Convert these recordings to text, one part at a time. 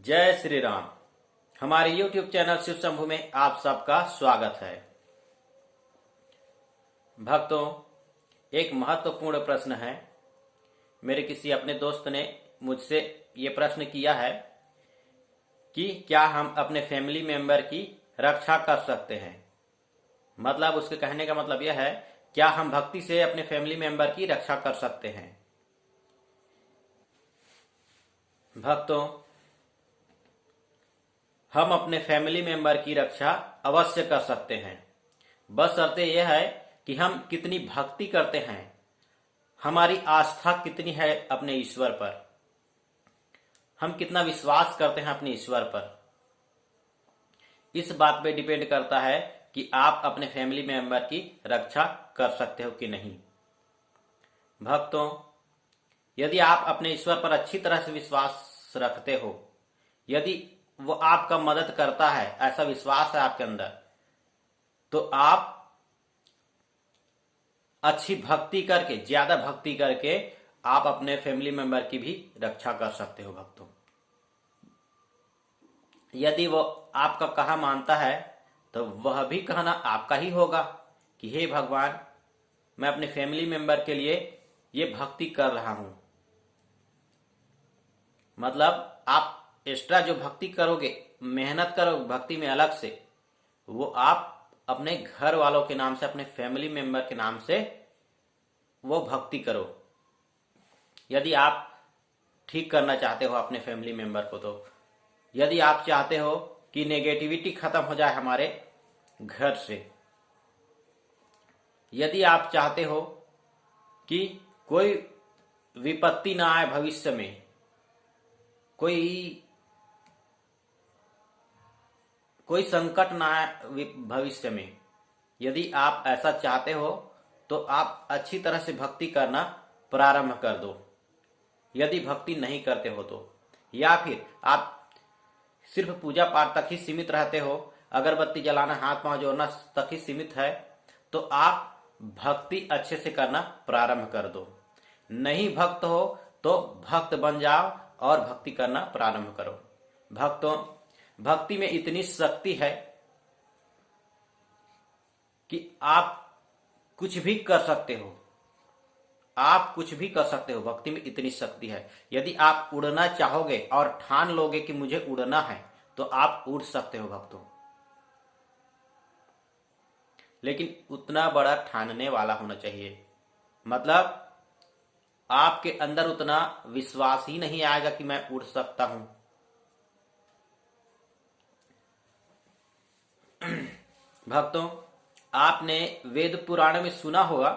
जय श्री राम। हमारे YouTube channel Shiv Shambhu में आप सबका स्वागत है। भक्तों, एक महत्वपूर्ण प्रश्न है। मेरे किसी अपने दोस्त ने मुझसे ये प्रश्न किया है कि क्या हम अपने फैमिली मेंबर की रक्षा कर सकते हैं। मतलब उसके कहने का मतलब यह है, क्या हम भक्ति से अपने फैमिली मेंबर की रक्षा कर सकते हैं। भक्तों, हम अपने फैमिली मेंबर की रक्षा अवश्य कर सकते हैं। बस शर्त यह है कि हम कितनी भक्ति करते हैं, हमारी आस्था कितनी है अपने ईश्वर पर, हम कितना विश्वास करते हैं अपने ईश्वर पर। इस बात पे डिपेंड करता है कि आप अपने फैमिली मेंबर की रक्षा कर सकते हो कि नहीं। भक्तों, यदि आप अपने ईश्वर पर अच्छी तरह से विश्वास रखते हो, यदि वो आपका मदद करता है, ऐसा विश्वास है आपके अंदर, तो आप अच्छी भक्ति करके, ज्यादा भक्ति करके आप अपने फैमिली मेंबर की भी रक्षा कर सकते हो। भक्तों, यदि वो आपका कहा मानता है तो वह भी कहना आपका ही होगा कि हे भगवान, मैं अपने फैमिली मेंबर के लिए ये भक्ति कर रहा हूं। मतलब आप एक्स्ट्रा जो भक्ति करोगे, मेहनत करोगे भक्ति में अलग से, वो आप अपने घर वालों के नाम से, अपने फैमिली मेंबर के नाम से वो भक्ति करो। यदि आप ठीक करना चाहते हो अपने फैमिली मेंबर को, तो यदि आप चाहते हो कि नेगेटिविटी खत्म हो जाए हमारे घर से, यदि आप चाहते हो कि कोई विपत्ति ना आए भविष्य में, कोई संकट ना आए भविष्य में, यदि आप ऐसा चाहते हो तो आप अच्छी तरह से भक्ति करना प्रारंभ कर दो। यदि भक्ति नहीं करते हो तो, या फिर आप सिर्फ पूजा पाठ तक ही सीमित रहते हो, अगरबत्ती जलाना, हाथ पांव जोड़ना तक ही सीमित है, तो आप भक्ति अच्छे से करना प्रारंभ कर दो। नहीं भक्त हो तो भक्त बन जाओ और भक्ति करना प्रारंभ करो। भक्तों, भक्ति में इतनी शक्ति है कि आप कुछ भी कर सकते हो। आप कुछ भी कर सकते हो, भक्ति में इतनी शक्ति है। यदि आप उड़ना चाहोगे और ठान लोगे कि मुझे उड़ना है, तो आप उड़ सकते हो भक्तों। लेकिन उतना बड़ा ठानने वाला होना चाहिए। मतलब आपके अंदर उतना विश्वास ही नहीं आएगा कि मैं उड़ सकता हूं। भक्तों, आपने वेद पुराण में सुना होगा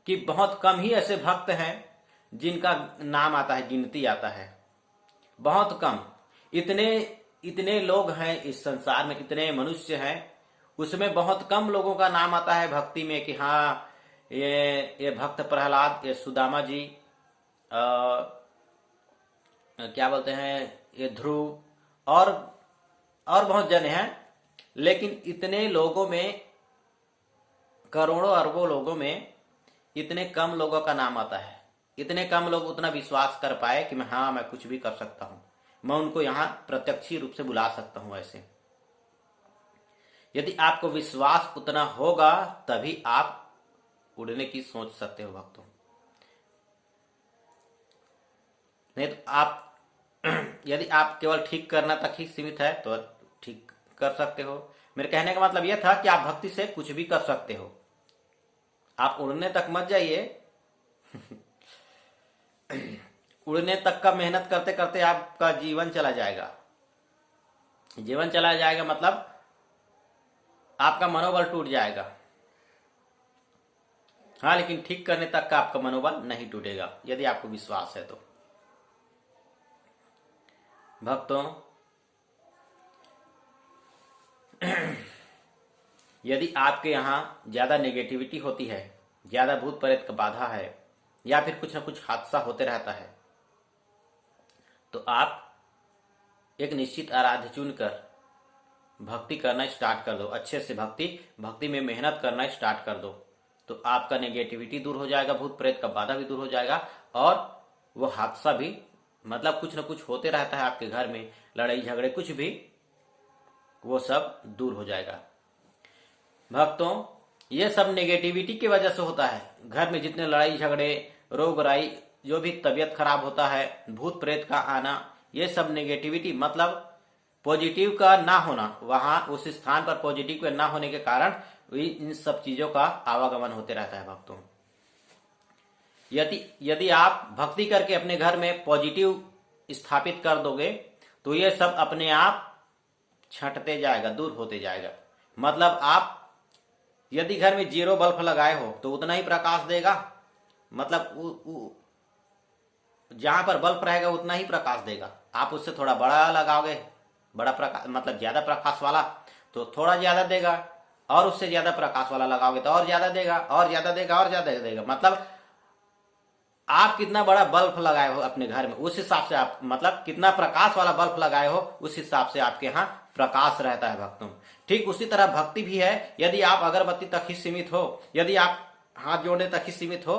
कि बहुत कम ही ऐसे भक्त हैं जिनका नाम आता है, गिनती आता है। बहुत कम। इतने इतने लोग हैं इस संसार में, इतने मनुष्य हैं, उसमें बहुत कम लोगों का नाम आता है भक्ति में कि हाँ, ये भक्त प्रहलाद, ये सुदामा जी, क्या बोलते हैं, ये ध्रुव, और बहुत जने हैं। लेकिन इतने लोगों में, करोड़ों अरबों लोगों में, इतने कम लोगों का नाम आता है। इतने कम लोग उतना विश्वास कर पाए कि मैं कुछ भी कर सकता हूं, मैं उनको यहां प्रत्यक्षी रूप से बुला सकता हूं। ऐसे यदि आपको विश्वास उतना होगा तभी आप उड़ने की सोच सकते हो भक्तों। नहीं तो आप यदि आप केवल ठीक करना तक ही सीमित है तो ठीक कर सकते हो। मेरे कहने का मतलब यह था कि आप भक्ति से कुछ भी कर सकते हो। आप उड़ने तक मत जाइए। उड़ने तक का मेहनत करते करते आपका जीवन चला जाएगा। जीवन चला जाएगा मतलब आपका मनोबल टूट जाएगा। हाँ, लेकिन ठीक करने तक का आपका मनोबल नहीं टूटेगा, यदि आपको विश्वास है तो। भक्तों, यदि आपके यहां ज्यादा नेगेटिविटी होती है, ज्यादा भूत प्रेत का बाधा है, या फिर कुछ ना कुछ हादसा होते रहता है, तो आप एक निश्चित आराध्य चुनकर भक्ति करना स्टार्ट कर दो। अच्छे से भक्ति में मेहनत करना स्टार्ट कर दो, तो आपका नेगेटिविटी दूर हो जाएगा, भूत प्रेत का बाधा भी दूर हो जाएगा, और वो हादसा भी मतलब कुछ न कुछ होते रहता है आपके घर में, लड़ाई झगड़े कुछ भी, वो सब दूर हो जाएगा। भक्तों, ये सब नेगेटिविटी की वजह से होता है। घर में जितने लड़ाई झगड़े, रोग राई, जो भी तबीयत खराब होता है, भूत प्रेत का आना, ये सब नेगेटिविटी मतलब पॉजिटिव का ना होना, वहां उस स्थान पर पॉजिटिव के ना होने के कारण इन सब चीजों का आवागमन होते रहता है। भक्तों, यदि आप भक्ति करके अपने घर में पॉजिटिव स्थापित कर दोगे तो ये सब अपने आप छंटते जाएगा, दूर होते जाएगा। मतलब आप यदि घर में 0 बल्ब लगाए हो तो उतना ही प्रकाश देगा, मतलब जहां पर बल्ब रहेगा उतना ही प्रकाश देगा। आप उससे थोड़ा बड़ा लगाओगे, बड़ा प्रकाश मतलब ज्यादा प्रकाश वाला, तो थोड़ा ज्यादा देगा, और उससे ज्यादा प्रकाश वाला लगाओगे तो और ज्यादा देगा, और ज्यादा देगा, और ज्यादा देगा। मतलब आप कितना बड़ा बल्ब लगाए हो अपने घर में, उस हिसाब से आप मतलब कितना प्रकाश वाला बल्ब लगाए हो, उस हिसाब से आपके यहाँ प्रकाश रहता है। भक्तों, ठीक उसी तरह भक्ति भी है। यदि आप अगरबत्ती तक ही सीमित हो, यदि आप हाथ जोड़ने तक ही सीमित हो,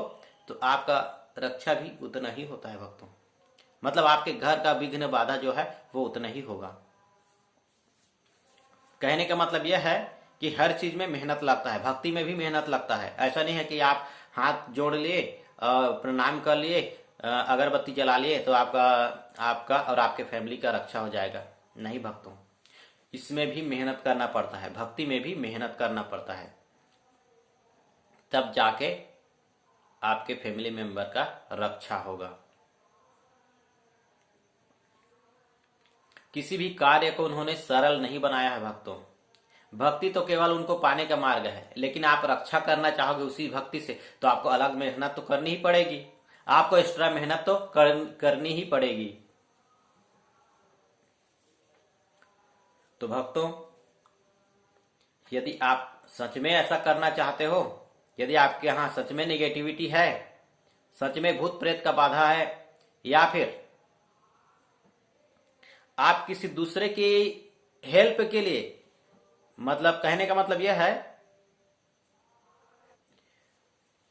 तो आपका रक्षा भी उतना ही होता है। भक्तों, मतलब आपके घर का विघ्न बाधा जो है वो उतना ही होगा। कहने का मतलब यह है कि हर चीज में मेहनत लगता है, भक्ति में भी मेहनत लगता है। ऐसा नहीं है कि आप हाथ जोड़ लिए, प्रणाम कर लिए, अगरबत्ती जला लिए तो आपका और आपके फैमिली का रक्षा हो जाएगा। नहीं भक्तों, इसमें भी मेहनत करना पड़ता है, भक्ति में भी मेहनत करना पड़ता है, तब जाके आपके फैमिली मेंबर का रक्षा होगा। किसी भी कार्य को उन्होंने सरल नहीं बनाया है। भक्तों, भक्ति तो केवल उनको पाने का मार्ग है, लेकिन आप रक्षा करना चाहोगे उसी भक्ति से तो आपको अलग मेहनत तो करनी ही पड़ेगी, आपको एक्स्ट्रा मेहनत तो करनी ही पड़ेगी। तो भक्तों, यदि आप सच में ऐसा करना चाहते हो, यदि आपके यहां सच में नेगेटिविटी है, सच में भूत प्रेत का बाधा है, या फिर आप किसी दूसरे की हेल्प के लिए, मतलब कहने का मतलब यह है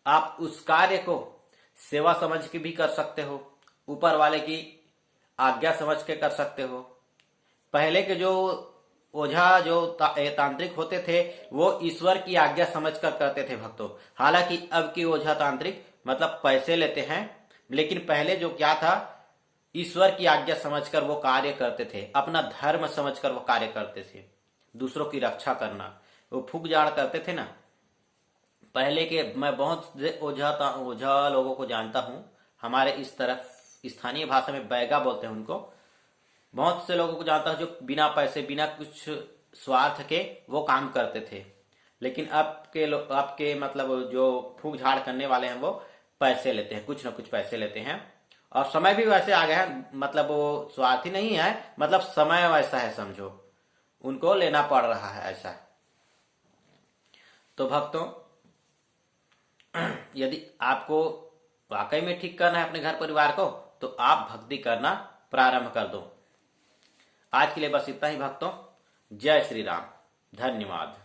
आप उस कार्य को सेवा समझ के भी कर सकते हो, ऊपर वाले की आज्ञा समझ के कर सकते हो। पहले के जो ओझा जो तांत्रिक होते थे वो ईश्वर की आज्ञा समझकर करते थे। भक्तों, हालांकि अब की ओझा तांत्रिक मतलब पैसे लेते हैं, लेकिन पहले जो क्या था, ईश्वर की आज्ञा समझकर वो कार्य करते थे, अपना धर्म समझकर वो कार्य करते थे, दूसरों की रक्षा करना। वो फूक जाड़ करते थे ना पहले के। मैं बहुत ओझा लोगों को जानता हूं, हमारे इस तरफ स्थानीय भाषा में बैगा बोलते हैं उनको। बहुत से लोगों को जानता हूं जो बिना पैसे, बिना कुछ स्वार्थ के वो काम करते थे। लेकिन आपके मतलब जो फूक झाड़ करने वाले हैं वो पैसे लेते हैं, कुछ ना कुछ पैसे लेते हैं, और समय भी वैसे आ गया है, मतलब वो स्वार्थी नहीं है, मतलब समय वैसा है, समझो उनको लेना पड़ रहा है ऐसा। तो भक्तों, यदि आपको वाकई में ठीक करना है अपने घर परिवार को, तो आप भक्ति करना प्रारंभ कर दो। आज के लिए बस इतना ही भक्तों। जय श्री राम, धन्यवाद।